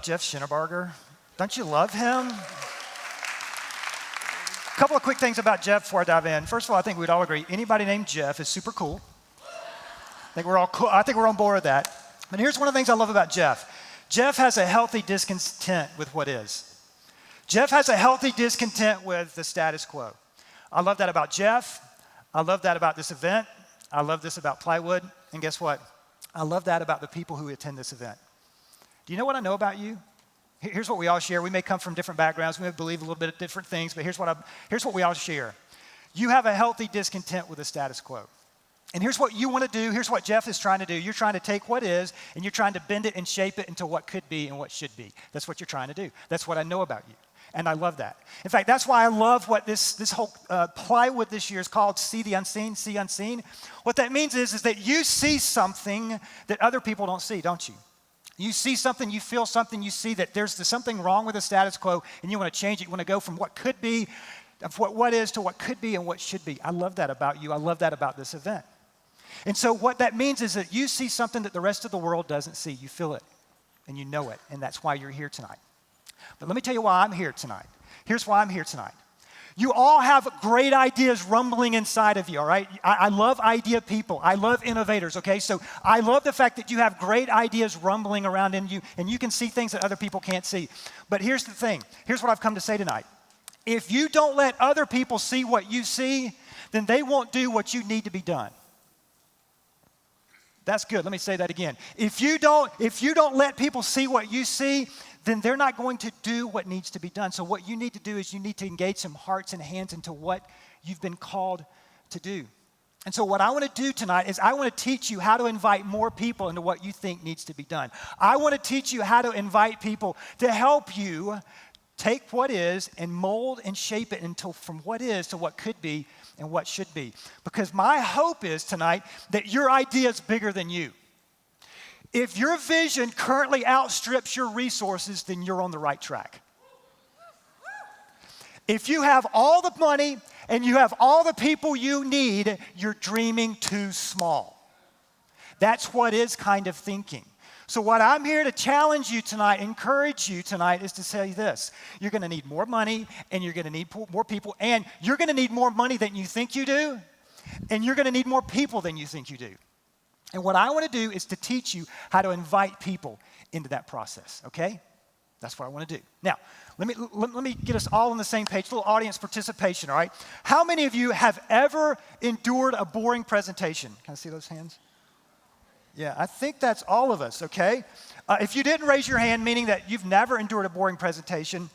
Jeff Schinneberger? Don't you love him? A couple of quick things about Jeff before I dive in. First of all, I think we'd all agree anybody named Jeff is super cool. I think we're all cool. I think we're on board with that. But here's one of the things I love about Jeff. Jeff has a healthy discontent with what is. Jeff has a healthy discontent with the status quo. I love that about Jeff. I love that about this event. I love this about Plywood. And guess what? I love that about the people who attend this event. Do you know what I know about you? Here's what we all share. We may come from different backgrounds. We may believe a little bit of different things, but here's what we all share. You have a healthy discontent with the status quo. And here's what you want to do. Here's what Jeff is trying to do. You're trying to take what is, and you're trying to bend it and shape it into what could be and what should be. That's what you're trying to do. That's what I know about you. And I love that. In fact, that's why I love what this whole Plywood this year is called, See the Unseen, See Unseen. What that means is that you see something that other people don't see, don't you? You see something, you feel something, you see that there's something wrong with the status quo, and you want to change it. You want to go from what could be, of what is, to what could be and what should be. I love that about you. I love that about this event. And so what that means is that you see something that the rest of the world doesn't see. You feel it, and you know it, and that's why you're here tonight. But let me tell you why I'm here tonight. Here's why I'm here tonight. You all have great ideas rumbling inside of you, all right? I love idea people. I love innovators, okay? So I love the fact that you have great ideas rumbling around in you, and you can see things that other people can't see. But here's the thing. Here's what I've come to say tonight. If you don't let other people see what you see, then they won't do what you need to be done. That's good. Let me say that again. If you don't let people see what you see, then they're not going to do what needs to be done. So what you need to do is you need to engage some hearts and hands into what you've been called to do. And so what I want to do tonight is I want to teach you how to invite more people into what you think needs to be done. I want to teach you how to invite people to help you take what is and mold and shape it until from what is to what could be and what should be. Because my hope is tonight that your idea is bigger than you. If your vision currently outstrips your resources, then you're on the right track. If you have all the money and you have all the people you need, you're dreaming too small. That's what is kind of thinking. So what I'm here to challenge you tonight, encourage you tonight, is to say this. You're going to need more money, and you're going to need more people, and you're going to need more money than you think you do, and you're going to need more people than you think you do. And what I want to do is to teach you how to invite people into that process, okay? That's what I want to do. Now, let me get us all on the same page, a little audience participation, all right? How many of you have ever endured a boring presentation? Can I see those hands? Yeah, I think that's all of us, okay? If you didn't raise your hand, meaning that you've never endured a boring presentation,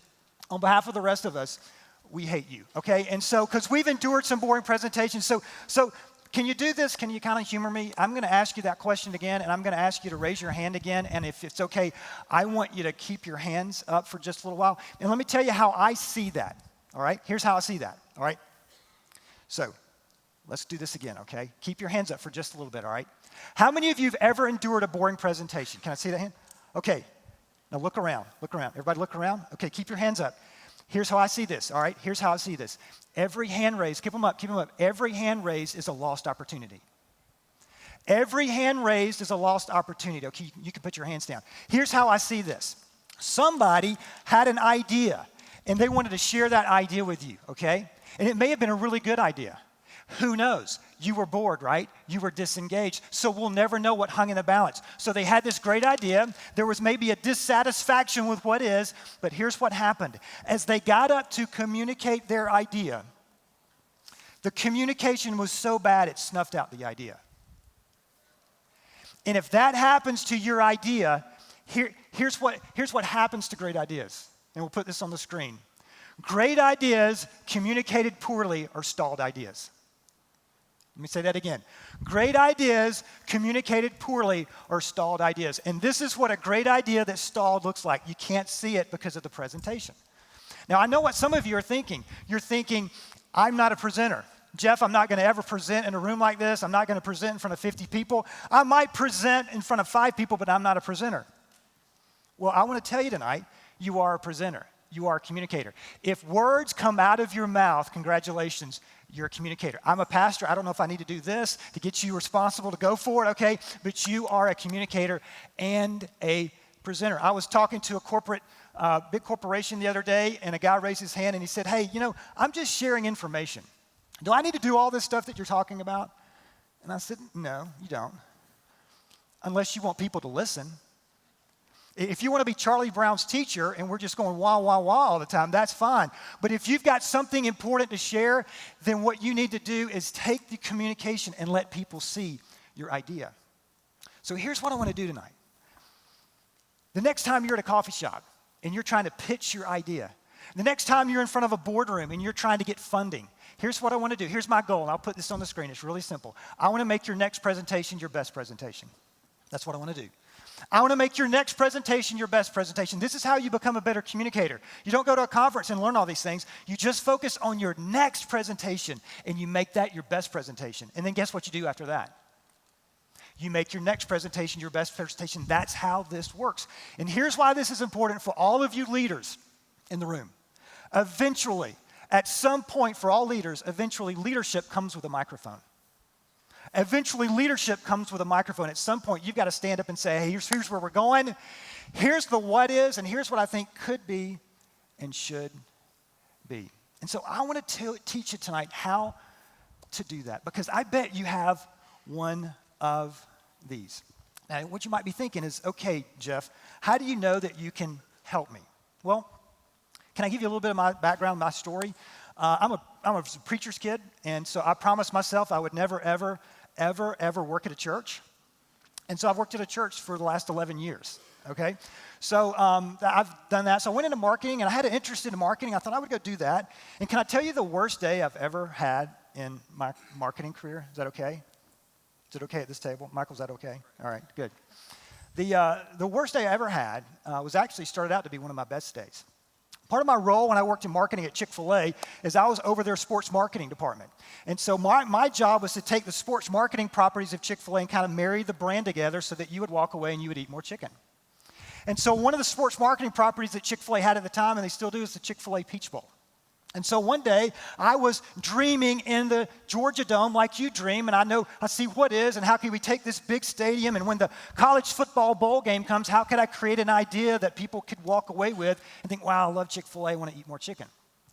on behalf of the rest of us, we hate you, okay? And so, because we've endured some boring presentations, so can you do this? Can you kind of humor me? I'm going to ask you that question again, and I'm going to ask you to raise your hand again, and if it's okay, I want you to keep your hands up for just a little while. And let me tell you how I see that, all right? Here's how I see that, all right? So, let's do this again, okay? Keep your hands up for just a little bit, all right? How many of you have ever endured a boring presentation? Can I see that hand? Okay, now look around, Everybody look around. Okay, keep your hands up. Here's how I see this, all right? Here's how I see this. Every hand raised, keep them up. Every hand raised is a lost opportunity. Every hand raised is a lost opportunity. Okay, you can put your hands down. Here's how I see this. Somebody had an idea, and they wanted to share that idea with you, okay? And it may have been a really good idea. Who knows? You were bored, right? You were disengaged. So we'll never know what hung in the balance. So they had this great idea. There was maybe a dissatisfaction with what is, but here's what happened. As they got up to communicate their idea, the communication was so bad it snuffed out the idea. And if that happens to your idea, here's what happens to great ideas. And we'll put this on the screen. Great ideas communicated poorly are stalled ideas. Let me say that again. Great ideas communicated poorly are stalled ideas. And this is what a great idea that's stalled looks like. You can't see it because of the presentation. Now, I know what some of you are thinking. You're thinking, I'm not a presenter. Jeff, I'm not going to ever present in a room like this. I'm not going to present in front of 50 people. I might present in front of 5 people, but I'm not a presenter. Well, I want to tell you tonight, you are a presenter. You are a communicator. If words come out of your mouth, congratulations, you're a communicator. I'm a pastor. I don't know if I need to do this to get you responsible to go for it, okay? But you are a communicator and a presenter. I was talking to a big corporation the other day, and a guy raised his hand and he said, hey, I'm just sharing information. Do I need to do all this stuff that you're talking about? And I said, no, you don't. Unless you want people to listen. If you want to be Charlie Brown's teacher and we're just going wah, wah, wah all the time, that's fine. But if you've got something important to share, then what you need to do is take the communication and let people see your idea. So here's what I want to do tonight. The next time you're at a coffee shop and you're trying to pitch your idea, the next time you're in front of a boardroom and you're trying to get funding, here's what I want to do. Here's my goal, and I'll put this on the screen. It's really simple. I want to make your next presentation your best presentation. That's what I want to do. I want to make your next presentation your best presentation. This is how you become a better communicator. You don't go to a conference and learn all these things. You just focus on your next presentation, and you make that your best presentation. And then guess what you do after that? You make your next presentation your best presentation. That's how this works. And here's why this is important for all of you leaders in the room. Eventually, at some point for all leaders, eventually leadership comes with a microphone. Eventually, leadership comes with a microphone. At some point, you've got to stand up and say, hey, here's where we're going. Here's the what is, and here's what I think could be and should be. And so I want to teach you tonight how to do that, because I bet you have one of these. Now, what you might be thinking is, okay, Jeff, how do you know that you can help me? Well, can I give you a little bit of my background, my story? I'm a preacher's kid, and so I promised myself I would never, ever work at a church. And so I've worked at a church for the last 11 years, okay? So I've done that. So I went into marketing, and I had an interest in marketing. I thought I would go do that. And can I tell you the worst day I've ever had in my marketing career? Is that okay? Is it okay at this table? Michael, is that okay? All right, good. The worst day I ever had was actually started out to be one of my best days. Part of my role when I worked in marketing at Chick-fil-A is I was over their sports marketing department. And so my job was to take the sports marketing properties of Chick-fil-A and kind of marry the brand together so that you would walk away and you would eat more chicken. And so one of the sports marketing properties that Chick-fil-A had at the time, and they still do, is the Chick-fil-A Peach Bowl. And so one day, I was dreaming in the Georgia Dome like you dream, and I see what is and how can we take this big stadium, and when the college football bowl game comes, how could I create an idea that people could walk away with and think, wow, I love Chick-fil-A, I want to eat more chicken.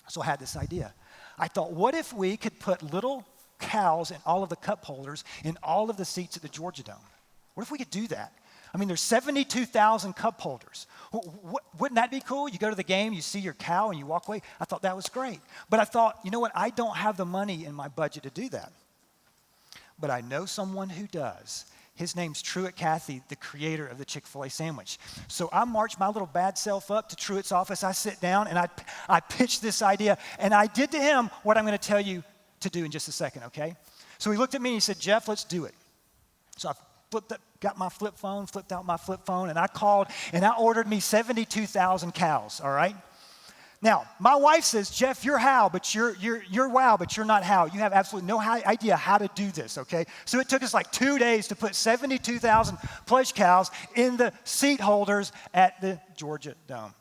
So I had this idea. I thought, what if we could put little cows in all of the cup holders in all of the seats at the Georgia Dome? What if we could do that? I mean, there's 72,000 cup holders. Wouldn't that be cool? You go to the game, you see your cow, and you walk away. I thought that was great. But I thought, you know what? I don't have the money in my budget to do that. But I know someone who does. His name's Truett Cathy, the creator of the Chick-fil-A sandwich. So I marched my little bad self up to Truett's office. I sit down, and I pitched this idea. And I did to him what I'm going to tell you to do in just a second, okay? So he looked at me, and he said, Jeff, let's do it. So I got my flipped out my flip phone, and I called, and I ordered me 72,000 cows, all right? Now, my wife says, Jeff, you're how, but you're wow, but you're not how. You have absolutely no idea how to do this, okay? So it took us like 2 days to put 72,000 plush cows in the seat holders at the Georgia Dome.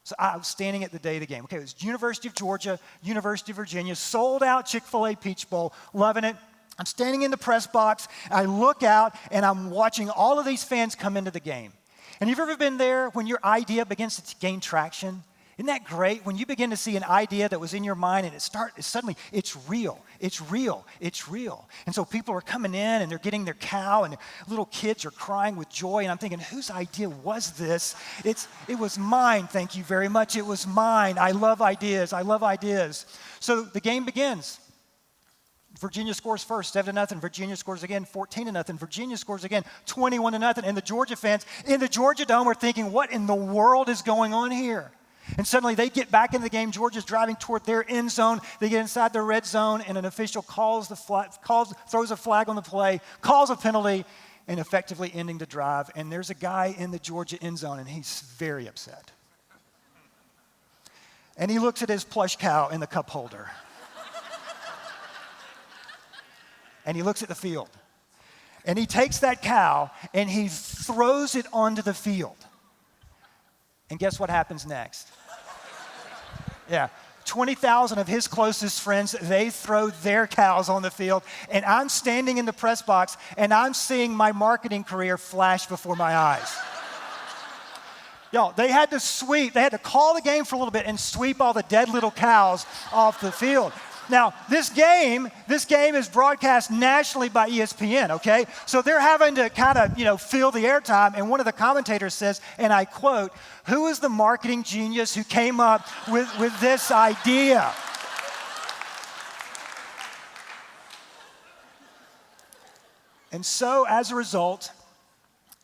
So I was standing at the day of the game. Okay, it was University of Georgia, University of Virginia, sold out Chick-fil-A Peach Bowl, loving it. I'm standing in the press box, I look out, and I'm watching all of these fans come into the game. And you've ever been there when your idea begins to gain traction? Isn't that great? When you begin to see an idea that was in your mind and suddenly it's real. And so people are coming in and they're getting their cow and little kids are crying with joy. And I'm thinking, whose idea was this? It was mine, thank you very much. It was mine. I love ideas. So the game begins. Virginia scores first, 7-0. Virginia scores again, 14-0. Virginia scores again, 21-0. And the Georgia fans in the Georgia Dome are thinking, what in the world is going on here? And suddenly they get back in the game. Georgia's driving toward their end zone. They get inside the red zone, and an official throws a flag on the play, calls a penalty, and effectively ending the drive. And there's a guy in the Georgia end zone, and he's very upset. And he looks at his plush cow in the cup holder. And he looks at the field. And he takes that cow and he throws it onto the field. And guess what happens next? Yeah, 20,000 of his closest friends, they throw their cows on the field. And I'm standing in the press box and I'm seeing my marketing career flash before my eyes. Y'all, they had to call the game for a little bit and sweep all the dead little cows off the field. Now, this game is broadcast nationally by ESPN, okay? So they're having to kind of, fill the airtime, and one of the commentators says, and I quote, "Who is the marketing genius who came up with this idea?" And so, as a result,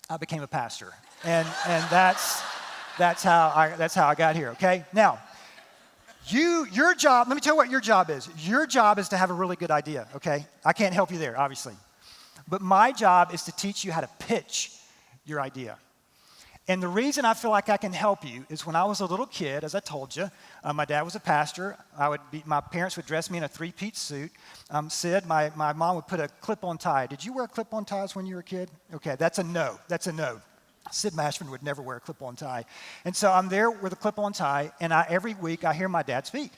I became a pastor, and that's how I got here. Okay. Now, your job. Let me tell you what your job is. Your job is to have a really good idea. Okay. I can't help you there, obviously, but my job is to teach you how to pitch your idea. And the reason I feel like I can help you is when I was a little kid, as I told you, my dad was a pastor. My parents would dress me in a three-piece suit. Sid, my mom would put a clip-on tie. Did you wear clip-on ties when you were a kid? Okay, that's a no. That's a no. Sid Mashman would never wear a clip-on tie. And so I'm there with a clip-on tie, and every week I hear my dad speak.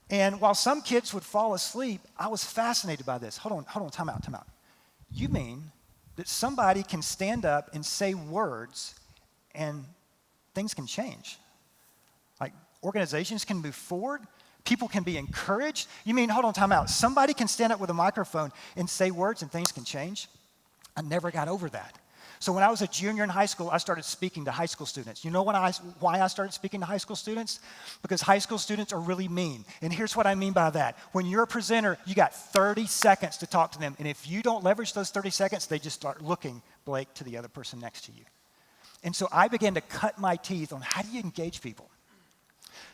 And while some kids would fall asleep, I was fascinated by this. Hold on, time out. You mean that somebody can stand up and say words and things can change? Like organizations can move forward? People can be encouraged? You mean, hold on, time out. Somebody can stand up with a microphone and say words and things can change? I never got over that. So when I was a junior in high school, I started speaking to high school students. You know why I started speaking to high school students? Because high school students are really mean. And here's what I mean by that. When you're a presenter, you got 30 seconds to talk to them. And if you don't leverage those 30 seconds, they just start looking, Blake, to the other person next to you. And so I began to cut my teeth on how do you engage people.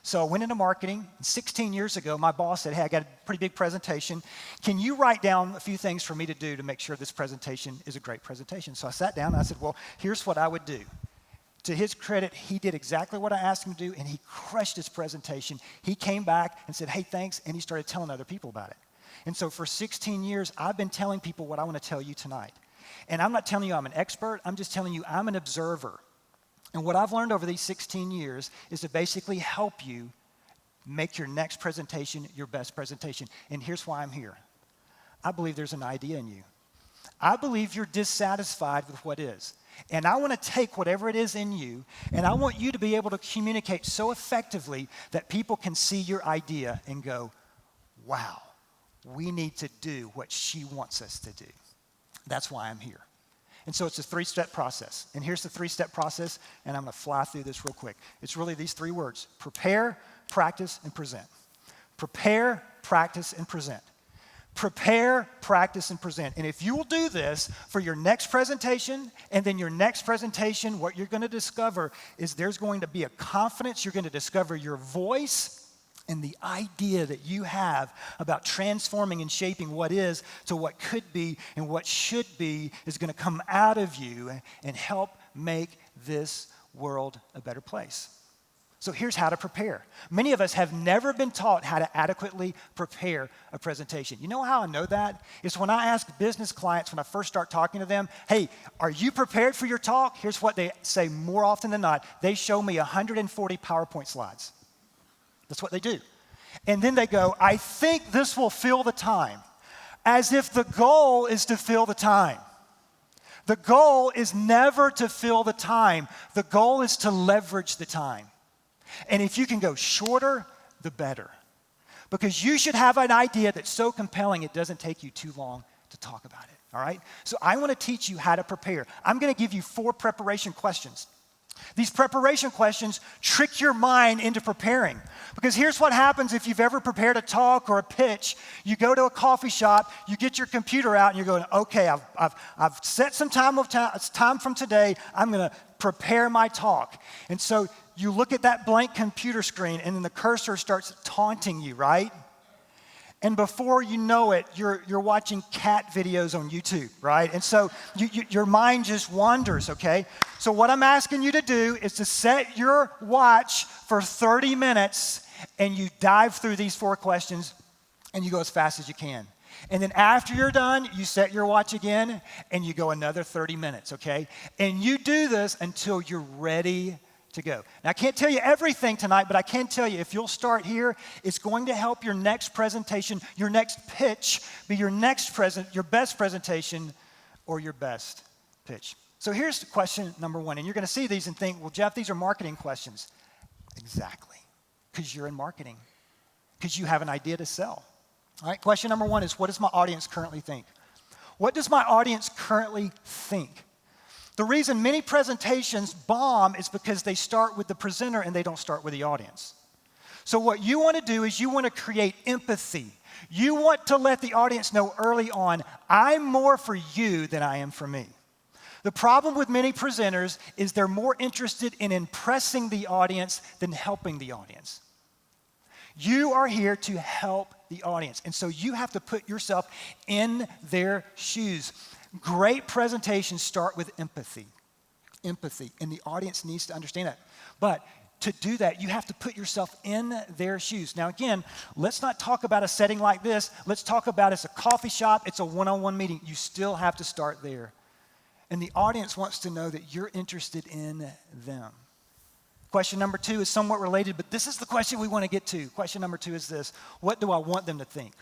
So I went into marketing. 16 years ago, my boss said, "Hey, I got a pretty big presentation. Can you write down a few things for me to do to make sure this presentation is a great presentation?" So I sat down and I said, "Well, here's what I would do." To his credit, he did exactly what I asked him to do, and he crushed his presentation. He came back and said, "Hey, thanks," and he started telling other people about it. And so for 16 years, I've been telling people what I want to tell you tonight. And I'm not telling you I'm an expert. I'm just telling you I'm an observer. And what I've learned over these 16 years is to basically help you make your next presentation your best presentation. And here's why I'm here. I believe there's an idea in you. I believe you're dissatisfied with what is. And I want to take whatever it is in you, and I want you to be able to communicate so effectively that people can see your idea and go, "Wow, we need to do what she wants us to do." That's why I'm here. And so it's a three-step process. And here's the three-step process, and I'm going to fly through this real quick. It's really these three words: prepare, practice, and present. Prepare, practice, and present. Prepare, practice, and present. And if you will do this for your next presentation, and then your next presentation, what you're going to discover is there's going to be a confidence. You're going to discover your voice and the idea that you have about transforming and shaping what is to what could be and what should be is going to come out of you and help make this world a better place. So here's how to prepare. Many of us have never been taught how to adequately prepare a presentation. You know how I know that? It's when I ask business clients, when I first start talking to them, "Hey, are you prepared for your talk?" Here's what they say more often than not. They show me 140 PowerPoint slides. That's what they do. And then they go, "I think this will fill the time," as if the goal is to fill the time. The goal is never to fill the time. The goal is to leverage the time. And if you can go shorter, the better. Because you should have an idea that's so compelling it doesn't take you too long to talk about it, all right? So I want to teach you how to prepare. I'm going to give you 4 preparation questions. These preparation questions trick your mind into preparing. Because here's what happens if you've ever prepared a talk or a pitch. You go to a coffee shop, you get your computer out, and you're going, "Okay, I've set some time from today. I'm going to prepare my talk." And so you look at that blank computer screen, and then the cursor starts taunting you, right? And before you know it, you're watching cat videos on YouTube, right? And so your mind just wanders, okay? So what I'm asking you to do is to set your watch for 30 minutes, and you dive through these 4 questions, and you go as fast as you can. And then after you're done, you set your watch again, and you go another 30 minutes, okay? And you do this until you're ready to go. Now, I can't tell you everything tonight, but I can tell you if you'll start here, it's going to help your next presentation, your next pitch be your best presentation or your best pitch. So here's question number one, and you're going to see these and think, well, Jeff, these are marketing questions. Exactly, because you're in marketing, because you have an idea to sell. All right, question number one is, what does my audience currently think? What does my audience currently think? The reason many presentations bomb is because they start with the presenter and they don't start with the audience. So what you want to do is you want to create empathy. You want to let the audience know early on, I'm more for you than I am for me. The problem with many presenters is they're more interested in impressing the audience than helping the audience. You are here to help the audience, and so you have to put yourself in their shoes. Great presentations start with empathy, and the audience needs to understand that. But to do that, you have to put yourself in their shoes. Now again, let's not talk about a setting like this. Let's talk about it's a coffee shop, it's a one-on-one meeting. You still have to start there. And the audience wants to know that you're interested in them. Question number two is somewhat related, but this is the question we want to get to. Question number two is this: what do I want them to think?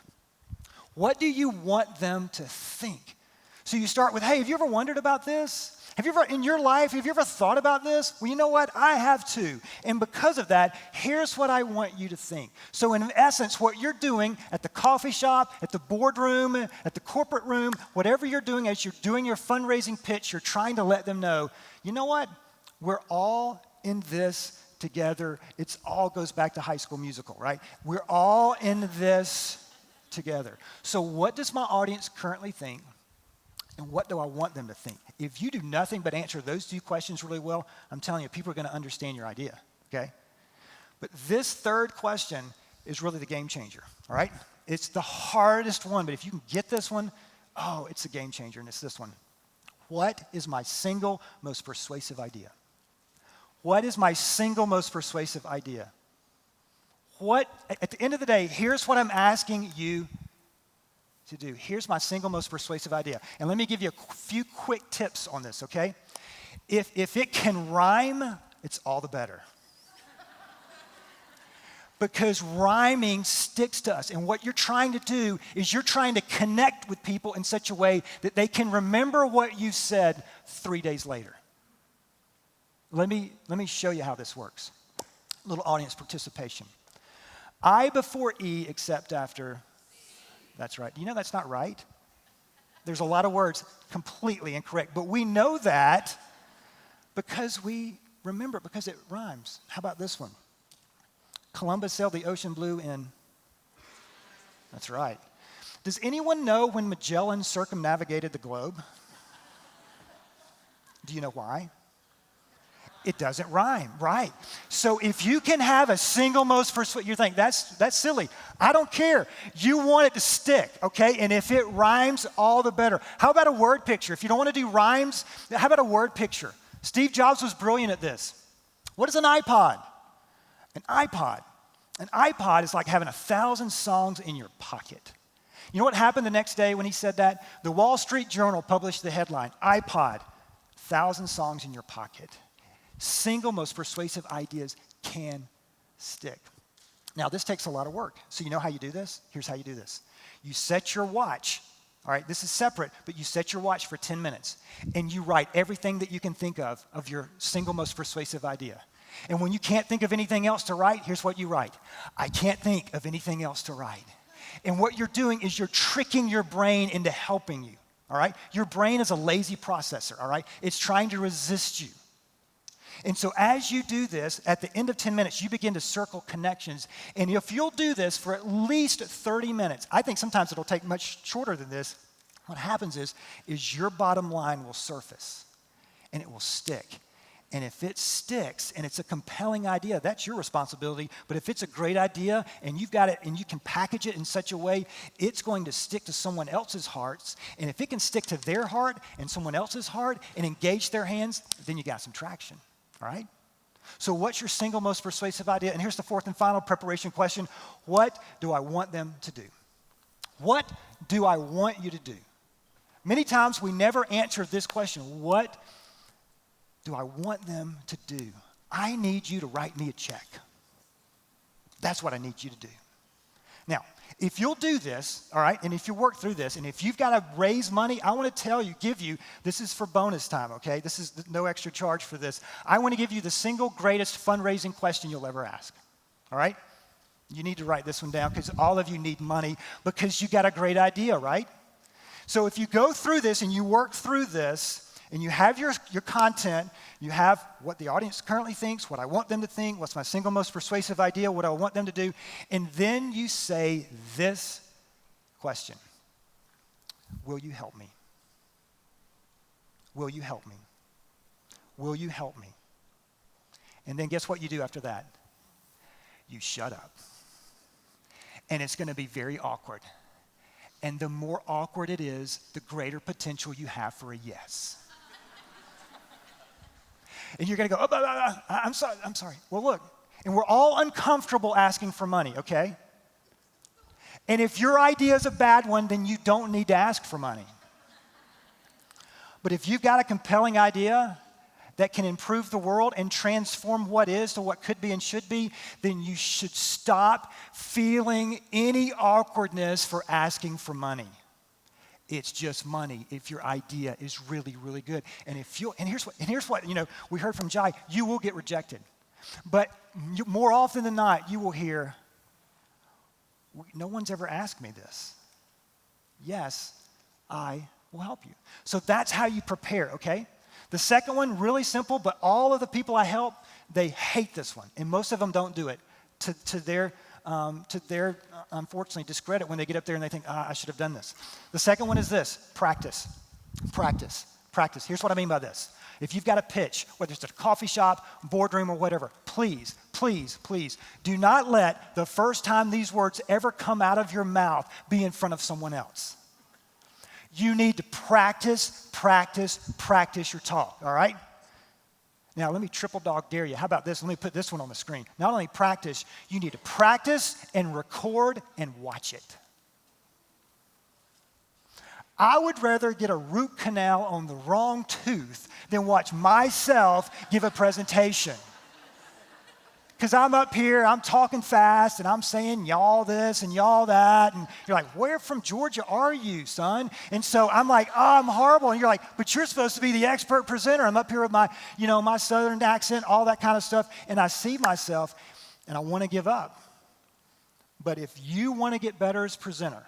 What do you want them to think? So you start with, hey, have you ever wondered about this? Have you ever, in your life, have you ever thought about this? Well, you know what? I have too. And because of that, here's what I want you to think. So in essence, what you're doing at the coffee shop, at the boardroom, at the corporate room, whatever you're doing as you're doing your fundraising pitch, you're trying to let them know, you know what? We're all in this together. It all goes back to High School Musical, right? We're all in this together. So what does my audience currently think? And what do I want them to think? If you do nothing but answer those two questions really well, I'm telling you, people are going to understand your idea, okay? But this third question is really the game changer, all right? It's the hardest one, but if you can get this one, oh, it's a game changer, and it's this one. What is my single most persuasive idea? What is my single most persuasive idea? At the end of the day, here's what I'm asking you to do. Here's my single most persuasive idea. And let me give you a few quick tips on this, okay? If it can rhyme, it's all the better. Because rhyming sticks to us. And what you're trying to do is you're trying to connect with people in such a way that they can remember what you said 3 days later. Let me show you how this works. A little audience participation. I before E except after. That's right. You know that's not right? There's a lot of words completely incorrect, but we know that because we remember, because it rhymes. How about this one? Columbus sailed the ocean blue in. That's right. Does anyone know when Magellan circumnavigated the globe? Do you know why? It doesn't rhyme, right? So if you can have a single most persuasive, you think that's silly. I don't care. You want it to stick, okay? And if it rhymes, all the better. How about a word picture? If you don't want to do rhymes, how about a word picture? Steve Jobs was brilliant at this. What is an iPod? An iPod is like having 1,000 songs in your pocket. You know what happened the next day when he said that? The Wall Street Journal published the headline, iPod, 1,000 songs in your pocket. Single most persuasive ideas can stick. Now, this takes a lot of work. So you know how you do this? Here's how you do this. You set your watch. All right, this is separate, but you set your watch for 10 minutes, and you write everything that you can think of your single most persuasive idea. And when you can't think of anything else to write, here's what you write. I can't think of anything else to write. And what you're doing is you're tricking your brain into helping you, all right? Your brain is a lazy processor, all right? It's trying to resist you. And so as you do this, at the end of 10 minutes, you begin to circle connections. And if you'll do this for at least 30 minutes, I think sometimes it'll take much shorter than this. What happens is your bottom line will surface and it will stick. And if it sticks and it's a compelling idea, that's your responsibility. But if it's a great idea and you've got it and you can package it in such a way, it's going to stick to someone else's hearts. And if it can stick to their heart and someone else's heart and engage their hands, then you got some traction. All right? So what's your single most persuasive idea? And here's the fourth and final preparation question. What do I want them to do? What do I want you to do? Many times we never answer this question. What do I want them to do? I need you to write me a check. That's what I need you to do. Now, If you'll do this, all right, and if you work through this, and if you've got to raise money, I want to give you, this is for bonus time, okay? This is no extra charge for this. I want to give you the single greatest fundraising question you'll ever ask, all right? You need to write this one down because all of you need money because you got a great idea, right? So if you go through this and you work through this, and you have your content, you have what the audience currently thinks, what I want them to think, what's my single most persuasive idea, what I want them to do, and then you say this question: will you help me? Will you help me? Will you help me? And then guess what you do after that? You shut up. And it's going to be very awkward. And the more awkward it is, the greater potential you have for a yes. And you're going to go, I'm sorry. Well, look, and we're all uncomfortable asking for money, okay? And if your idea is a bad one, then you don't need to ask for money. But if you've got a compelling idea that can improve the world and transform what is to what could be and should be, then you should stop feeling any awkwardness for asking for money. It's just money if your idea is really, really good. And here's what we heard from Jai, you will get rejected. But more often than not, you will hear, no one's ever asked me this. Yes, I will help you. So that's how you prepare, okay? The second one, really simple, but all of the people I help, they hate this one. And most of them don't do it to their unfortunately, discredit when they get up there and they think, I should have done this. The second one is this: practice. Practice. Practice. Here's what I mean by this. If you've got a pitch, whether it's a coffee shop, boardroom, or whatever, please, please, please, do not let the first time these words ever come out of your mouth be in front of someone else. You need to practice, practice, practice your talk, all right? Now, let me triple dog dare you. How about this? Let me put this one on the screen. Not only practice, you need to practice and record and watch it. I would rather get a root canal on the wrong tooth than watch myself give a presentation. Because I'm up here, I'm talking fast, and I'm saying y'all this and y'all that, and you're like, where from Georgia are you, son? And so I'm like, I'm horrible. And you're like, but you're supposed to be the expert presenter. I'm up here with my, my southern accent, all that kind of stuff, and I see myself, and I want to give up. But if you want to get better as presenter,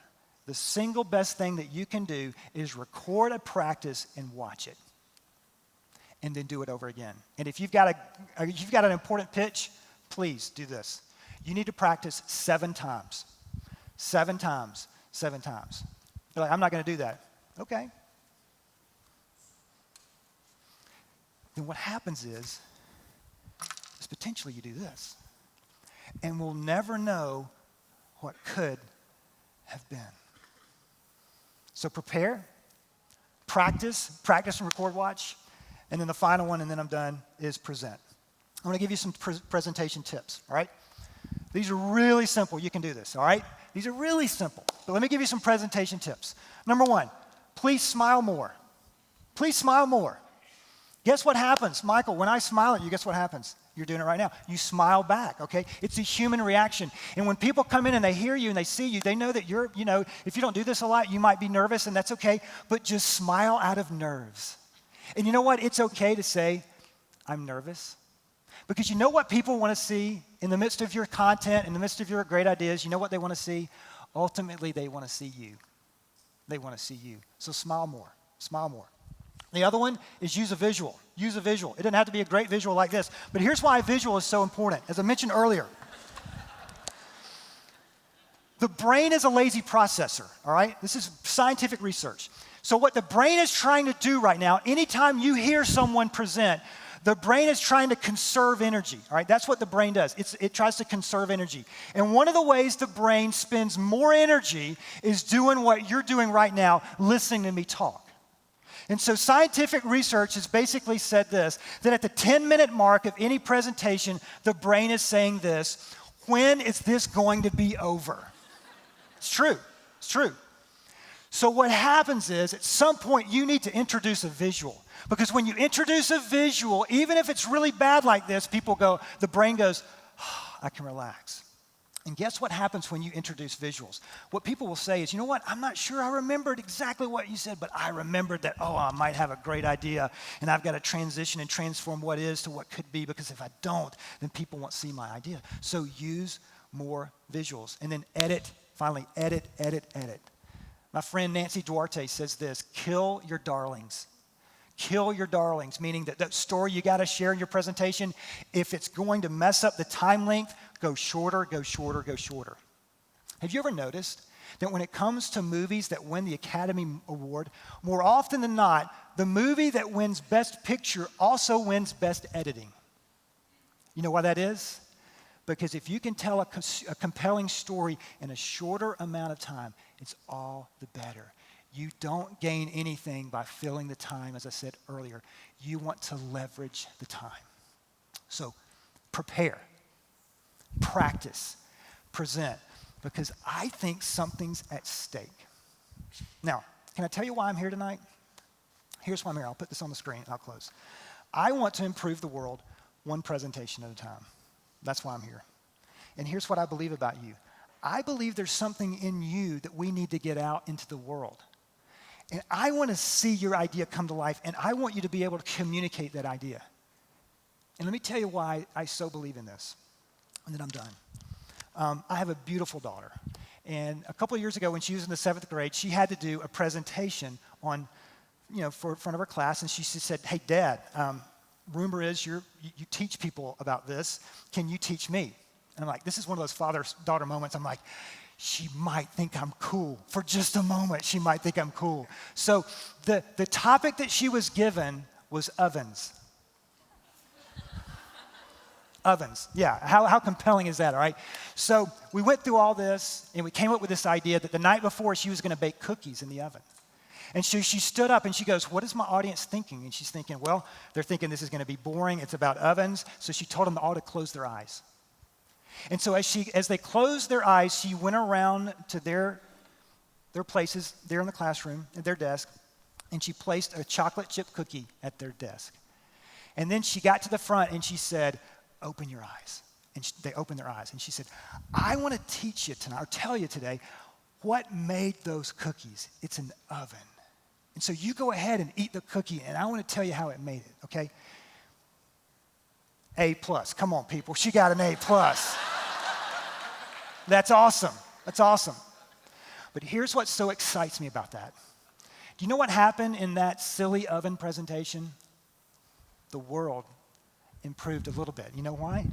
the single best thing that you can do is record a practice and watch it, and then do it over again. And if you've got an important pitch, please do this. You need to practice 7 times. 7 times. 7 times. You're like, I'm not going to do that. Okay. Then what happens is potentially you do this. And we'll never know what could have been. So prepare, practice and record watch. And then the final one, and then I'm done, is present. I'm going to give you some presentation tips, all right? These are really simple. You can do this, all right? These are really simple. But let me give you some presentation tips. Number 1, please smile more. Please smile more. Guess what happens? Michael, when I smile at you, guess what happens? You're doing it right now. You smile back, okay? It's a human reaction. And when people come in and they hear you and they see you, they know that you're, if you don't do this a lot, you might be nervous, and that's okay. But just smile out of nerves. And you know what? It's okay to say, I'm nervous. Because you know what people want to see in the midst of your content, in the midst of your great ideas? You know what they want to see? Ultimately, they want to see you. They want to see you. So smile more. Smile more. The other one is use a visual. Use a visual. It doesn't have to be a great visual like this. But here's why a visual is so important. As I mentioned earlier, the brain is a lazy processor, all right? This is scientific research. So what the brain is trying to do right now, anytime you hear someone present, the brain is trying to conserve energy, all right? That's what the brain does. It tries to conserve energy. And one of the ways the brain spends more energy is doing what you're doing right now, listening to me talk. And so scientific research has basically said this, that at the 10-minute mark of any presentation, the brain is saying this: when is this going to be over? It's true. It's true. So what happens is, at some point, you need to introduce a visual. Because when you introduce a visual, even if it's really bad like this, the brain goes, oh, I can relax. And guess what happens when you introduce visuals? What people will say is, you know what, I'm not sure I remembered exactly what you said, but I remembered that, I might have a great idea, and I've got to transition and transform what is to what could be, because if I don't, then people won't see my idea. So use more visuals. And then finally, edit. My friend Nancy Duarte says this: kill your darlings. Kill your darlings, meaning that story you got to share in your presentation, if it's going to mess up the time length, go shorter. Have you ever noticed that when it comes to movies that win the Academy Award, more often than not, the movie that wins Best Picture also wins Best Editing? You know why that is? Because if you can tell a compelling story in a shorter amount of time, it's all the better. You don't gain anything by filling the time, as I said earlier. You want to leverage the time. So prepare, practice, present, because I think something's at stake. Now, can I tell you why I'm here tonight? Here's why I'm here. I'll put this on the screen and I'll close. I want to improve the world one presentation at a time. That's why I'm here. And here's what I believe about you. I believe there's something in you that we need to get out into the world. And I want to see your idea come to life, and I want you to be able to communicate that idea. And let me tell you why I so believe in this, and then I'm done. I have a beautiful daughter, and a couple of years ago when she was in the 7th grade, she had to do a presentation on, for in front of her class, and she said, "Hey, Dad, rumor is you teach people about this. Can you teach me?" And I'm like, this is one of those father-daughter moments. I'm like, she might think I'm cool. For just a moment, she might think I'm cool. So the topic that she was given was ovens. Ovens, yeah. How compelling is that, all right? So we went through all this, and we came up with this idea that the night before, she was going to bake cookies in the oven. And so she stood up, and she goes, "What is my audience thinking?" And she's thinking, well, they're thinking this is going to be boring. It's about ovens. So she told them all to close their eyes. And so as they closed their eyes, she went around to their places there in the classroom, at their desk, and she placed a chocolate chip cookie at their desk. And then she got to the front, and she said, "Open your eyes." And they opened their eyes. And she said, "I want to teach you tonight, or tell you today, what made those cookies. It's an oven. And so you go ahead and eat the cookie, and I want to tell you how it made it, okay?" A+. Come on, people. She got an A+. That's awesome. That's awesome. But here's what so excites me about that. Do you know what happened in that silly oven presentation? The world improved a little bit. You know why?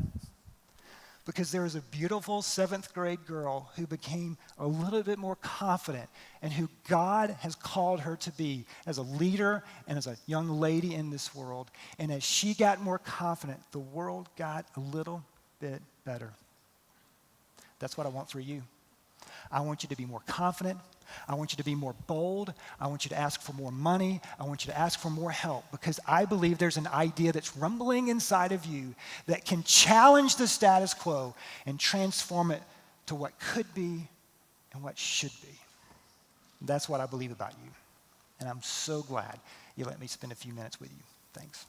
Because there was a beautiful 7th grade girl who became a little bit more confident, and who God has called her to be as a leader and as a young lady in this world. And as she got more confident, the world got a little bit better. That's what I want for you. I want you to be more confident. I want you to be more bold. I want you to ask for more money. I want you to ask for more help, because I believe there's an idea that's rumbling inside of you that can challenge the status quo and transform it to what could be and what should be. That's what I believe about you. And I'm so glad you let me spend a few minutes with you. Thanks.